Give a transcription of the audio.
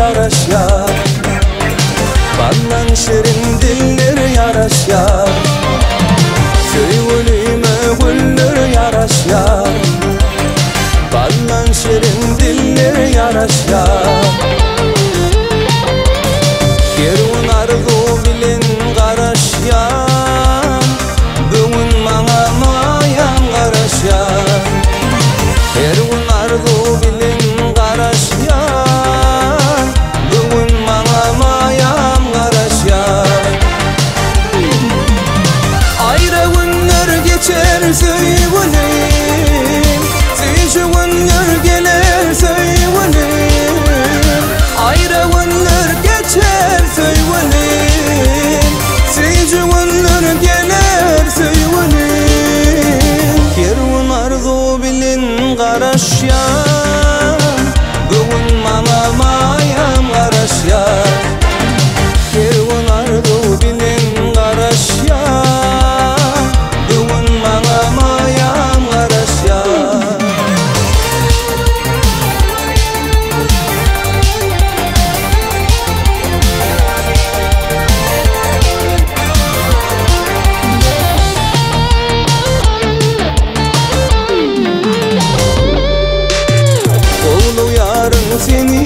yaraş yar. Ballan şirin diller yaraş yar. Söyleme güller yaraş yar. Ballan şirin diller yaraş yar. Kerun arzu bilin garaş yar. Bugün mağa mayam garaş yar. Kerun arzu bilin garaş yar. Bugün mağa mayam garaş yar. Ayrı günler geçer söyleyelim. Sıcı günler gelir söyleyelim. Ayrı günler geçer söyleyelim. Sıcı günler gelir söyleyelim. Kerun arzu bilin garaş yar. Bugün mağa mayam garaş yar. Kerun arzu bilin garaş yar. Bugün mağa mayam garaş yar. Oğlu yarın seni